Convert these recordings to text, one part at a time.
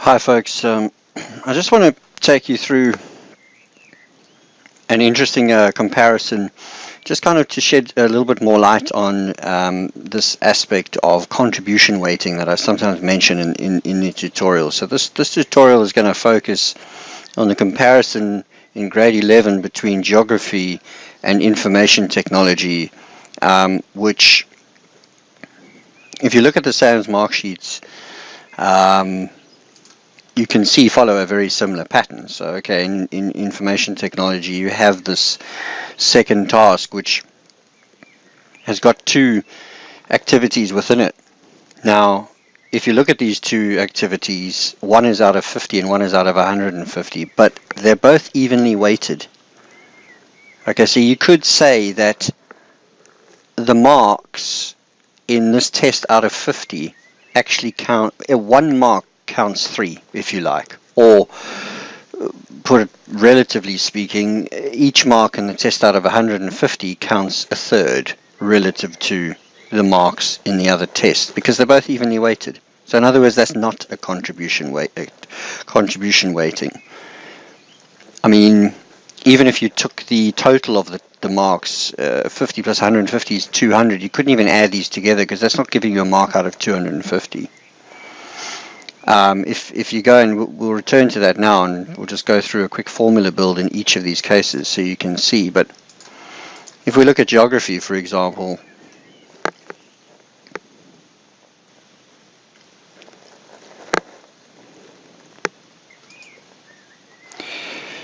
Hi folks, I just want to take you through an interesting comparison, just kind of to shed a little bit more light on this aspect of contribution weighting that I sometimes mention in the tutorial. So this tutorial is going to focus on the comparison in grade 11 between geography and information technology, which, if you look at the SASAMS mark sheets, you can see follow a very similar pattern. So okay, in information technology you have this second task which has got two activities within it. Now if you look at these two activities, one is out of 50 and one is out of 150, but they're both evenly weighted. Okay, so you could say that the marks in this test out of 50 actually count, one mark counts 3, if you like, or put it relatively speaking, each mark in the test out of 150 counts a third relative to the marks in the other test, because they're both evenly weighted. So in other words, that's not a contribution weighting. I mean, even if you took the total of the marks, 50 plus 150 is 200, you couldn't even add these together because that's not giving you a mark out of 250. If you go, and we'll return to that now, and we'll just go through a quick formula build in each of these cases so you can see. But if we look at geography, for example,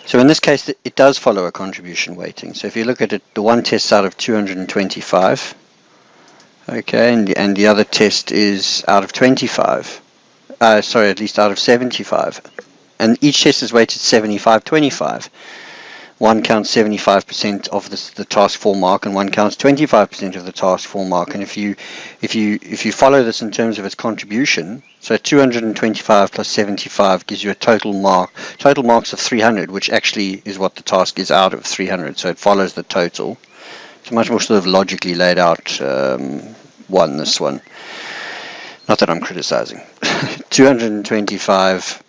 so in this case it does follow a contribution weighting. So if you look at it, the one test out of 225, okay, and the other test is out of 25. Sorry, at least out of 75, and each test is weighted 75-25. One counts 75% of the task 4 mark, and one counts 25% of the task 4 mark. And if you follow this in terms of its contribution, so 225 plus 75 gives you a total marks of 300, which actually is what the task is out of 300. So it follows the total. It's a much more sort of logically laid out this one. Not that I'm criticizing. 225.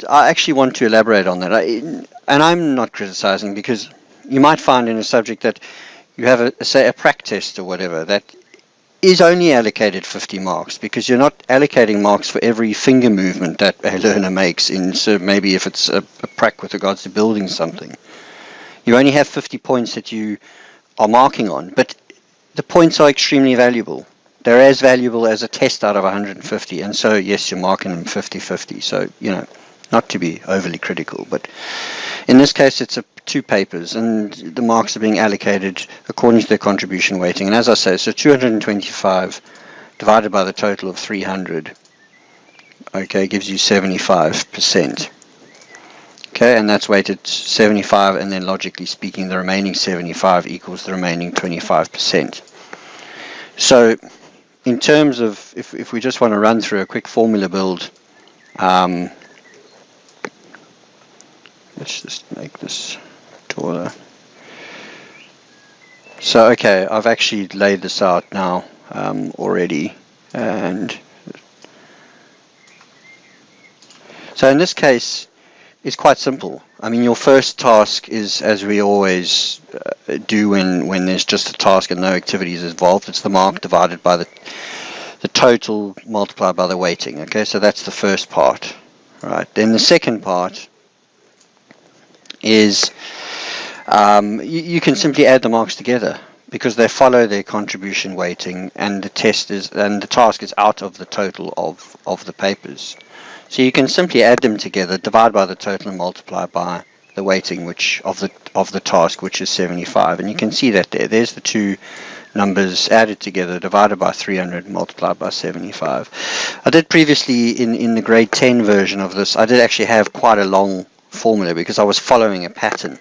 I actually want to elaborate on that. And I'm not criticizing, because you might find in a subject that you have say a prac test or whatever that is only allocated 50 marks, because you're not allocating marks for every finger movement that a learner makes so maybe if it's a prac with regards to building something. You only have 50 points that you are marking on, but the points are extremely valuable. They're as valuable as a test out of 150, and so yes, you're marking them 50-50. So, not to be overly critical, but in this case it's 2 papers, and the marks are being allocated according to their contribution weighting. And as I say, so 225 divided by the total of 300, okay, gives you 75%. Okay, and that's weighted 75, and then logically speaking, the remaining 75 equals the remaining 25%. So in terms of, if we just want to run through a quick formula build, let's just make this taller. So okay, I've actually laid this out now already, and so in this case it's quite simple. I mean, your first task is, as we always do when there's just a task and no activities involved, it's the mark divided by the total multiplied by the weighting. Okay, so that's the first part. Right. Then the second part is you can simply add the marks together, because they follow their contribution weighting, and the task is out of the total of the papers. So you can simply add them together, divide by the total, and multiply by the weighting of the task, which is 75. And you can see that there's the two numbers added together, divided by 300, multiplied by 75. I did previously in the grade 10 version of this, I did actually have quite a long formula, because I was following a pattern,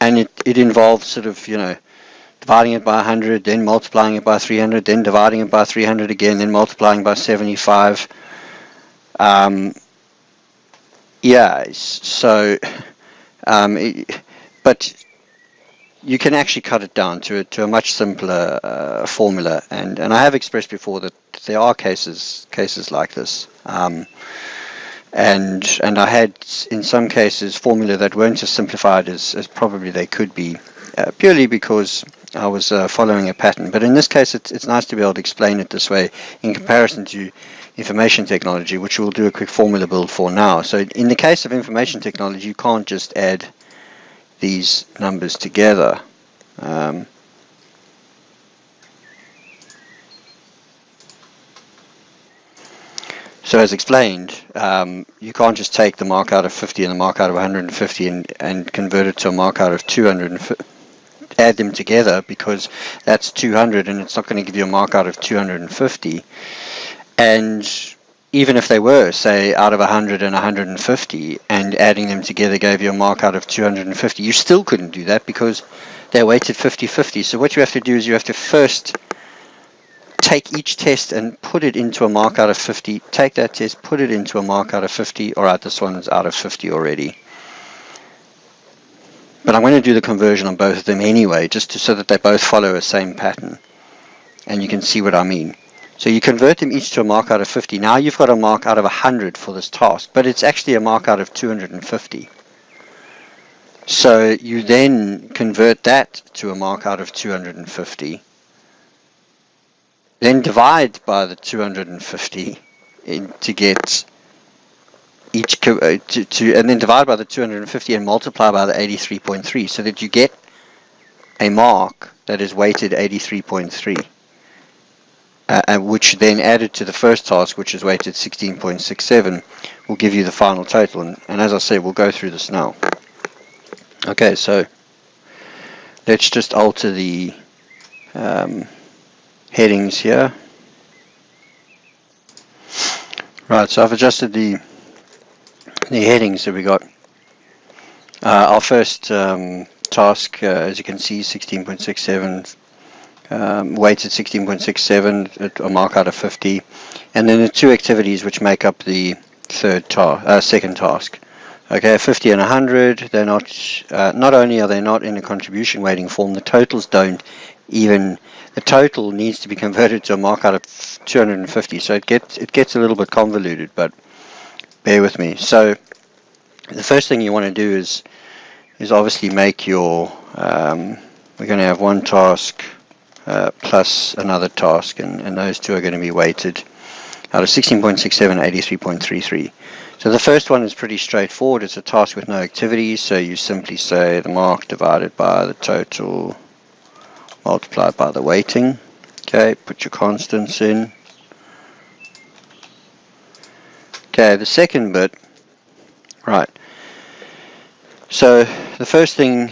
and it involved sort of dividing it by 100, then multiplying it by 300, then dividing it by 300 again, then multiplying by 75. But you can actually cut it down to a much simpler formula, and I have expressed before that there are cases like this, and I had in some cases formula that weren't as simplified as probably they could be, purely because I was following a pattern. But in this case, it's nice to be able to explain it this way in comparison to information technology, which we'll do a quick formula build for now. So in the case of information technology, you can't just add these numbers together. So as explained, you can't just take the mark out of 50 and the mark out of 150 and convert it to a mark out of 250, add them together, because that's 200 and it's not going to give you a mark out of 250. And even if they were, say, out of 100 and 150, and adding them together gave you a mark out of 250, you still couldn't do that because they're weighted 50-50. So what you have to do is you have to first take each test and put it into a mark out of 50. Take that test, put it into a mark out of 50. All right, this one's out of 50 already. But I'm going to do the conversion on both of them anyway, just so that they both follow a same pattern. And you can see what I mean. So you convert them each to a mark out of 50. Now you've got a mark out of 100 for this task, but it's actually a mark out of 250. So you then convert that to a mark out of 250. Then divide by the 250 to get each, and then divide by the 250 and multiply by the 83.3, so that you get a mark that is weighted 83.3. Which then added to the first task, which is weighted 16.67, will give you the final total. And as I said, we'll go through this now. Okay, so let's just alter the headings here. Right, so I've adjusted the headings that we got. Our first task, as you can see, 16.67. Weighted 16.67 at a mark out of 50, and then the two activities which make up the second task. Okay, 50 and 100. They're not only are they not in a contribution weighting form, the totals don't even. The total needs to be converted to a mark out of 250. So it gets a little bit convoluted, but bear with me. So the first thing you want to do is obviously make your. We're going to have one task. Plus another task, and those two are going to be weighted out of 16.67, 83.33. So the first one is pretty straightforward. It's a task with no activities, so you simply say the mark divided by the total multiplied by the weighting. Okay, put your constants in. Okay, the second bit, right. So the first thing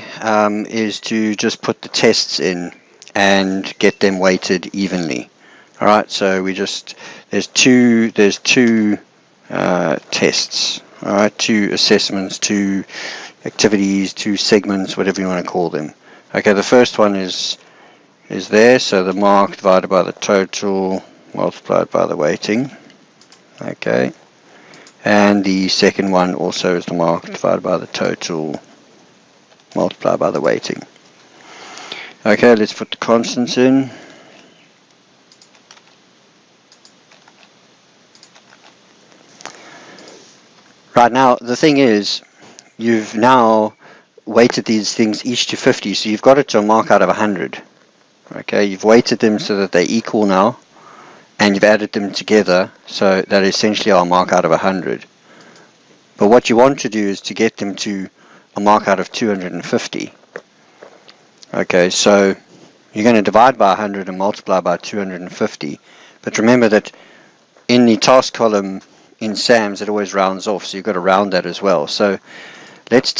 is to just put the tests in and get them weighted evenly. All right, so there's two tests. All right, two assessments, two activities, two segments, whatever you want to call them. Okay, the first one is there, so the mark divided by the total multiplied by the weighting. Okay, and the second one also is the mark divided by the total multiplied by the weighting. Okay, let's put the constants in. Right, now the thing is, you've now weighted these things each to 50, so you've got it to a mark out of 100. Okay, you've weighted them so that they equal now, and you've added them together, so that essentially are a mark out of 100. But what you want to do is to get them to a mark out of 250. Okay, so you're going to divide by 100 and multiply by 250. But remember that in the task column in SAMS, it always rounds off, so you've got to round that as well. So let's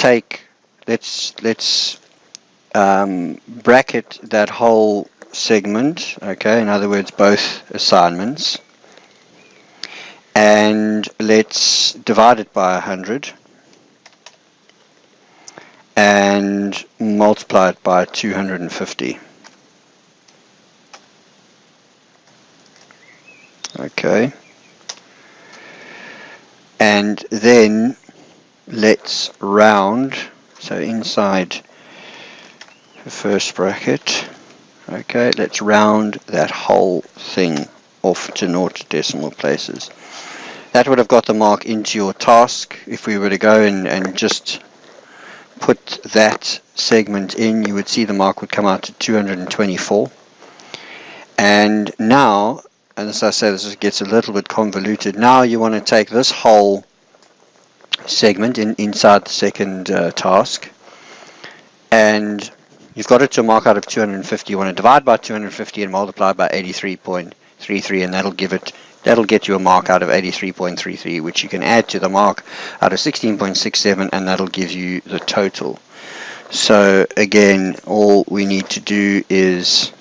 bracket that whole segment. Okay, in other words, both assignments, and let's divide it by 100 and multiply it by 250. Okay, and then let's round. So inside first bracket. Okay, let's round that whole thing off to 0 decimal places. That would have got the mark into your task. If we were to go and just put that segment in, you would see the mark would come out to 224. And now, and as I say, this gets a little bit convoluted. Now you want to take this whole segment inside the second task, and you've got it to a mark out of 250. You want to divide by 250 and multiply by 83.33, and that'll get you a mark out of 83.33, which you can add to the mark out of 16.67, and that'll give you the total. So again, all we need to do is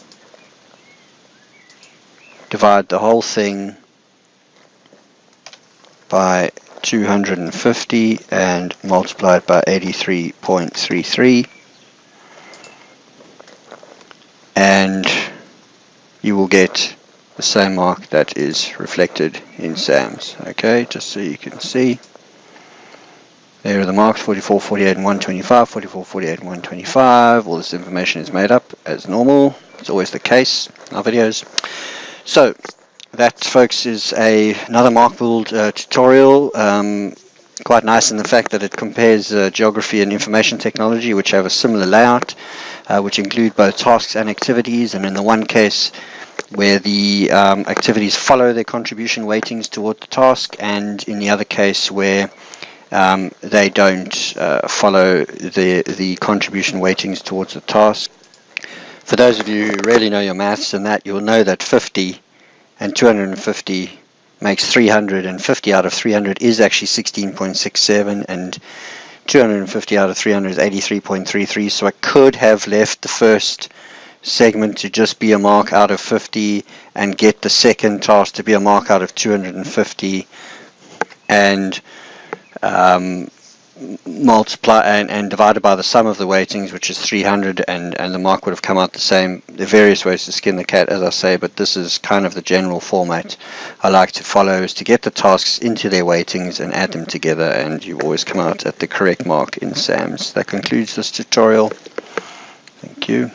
divide the whole thing by 250 and multiply it by 83.33, and you will get the same mark that is reflected in SASAMS. Okay, just so you can see. There are the marks: 44, 48, and 125, 44, 48, and 125. All this information is made up as normal. It's always the case in our videos. So that, folks, is another mark build tutorial. Quite nice in the fact that it compares geography and information technology, which have a similar layout, which include both tasks and activities. And in the one case where the activities follow their contribution weightings toward the task, and in the other case where they don't follow the contribution weightings towards the task. For those of you who really know your maths and that, you'll know that 50 and 250 makes 300, and 50 out of 300 is actually 16.67, and 250 out of 300 is 83.33. So I could have left the first segment to just be a mark out of 50 and get the second task to be a mark out of 250, and multiply and divided by the sum of the weightings, which is 300, and the mark would have come out the same. There are various ways to skin the cat, as I say, but this is kind of the general format I like to follow, is to get the tasks into their weightings and add them together, and you always come out at the correct mark in SASAMS. That concludes this tutorial. Thank you.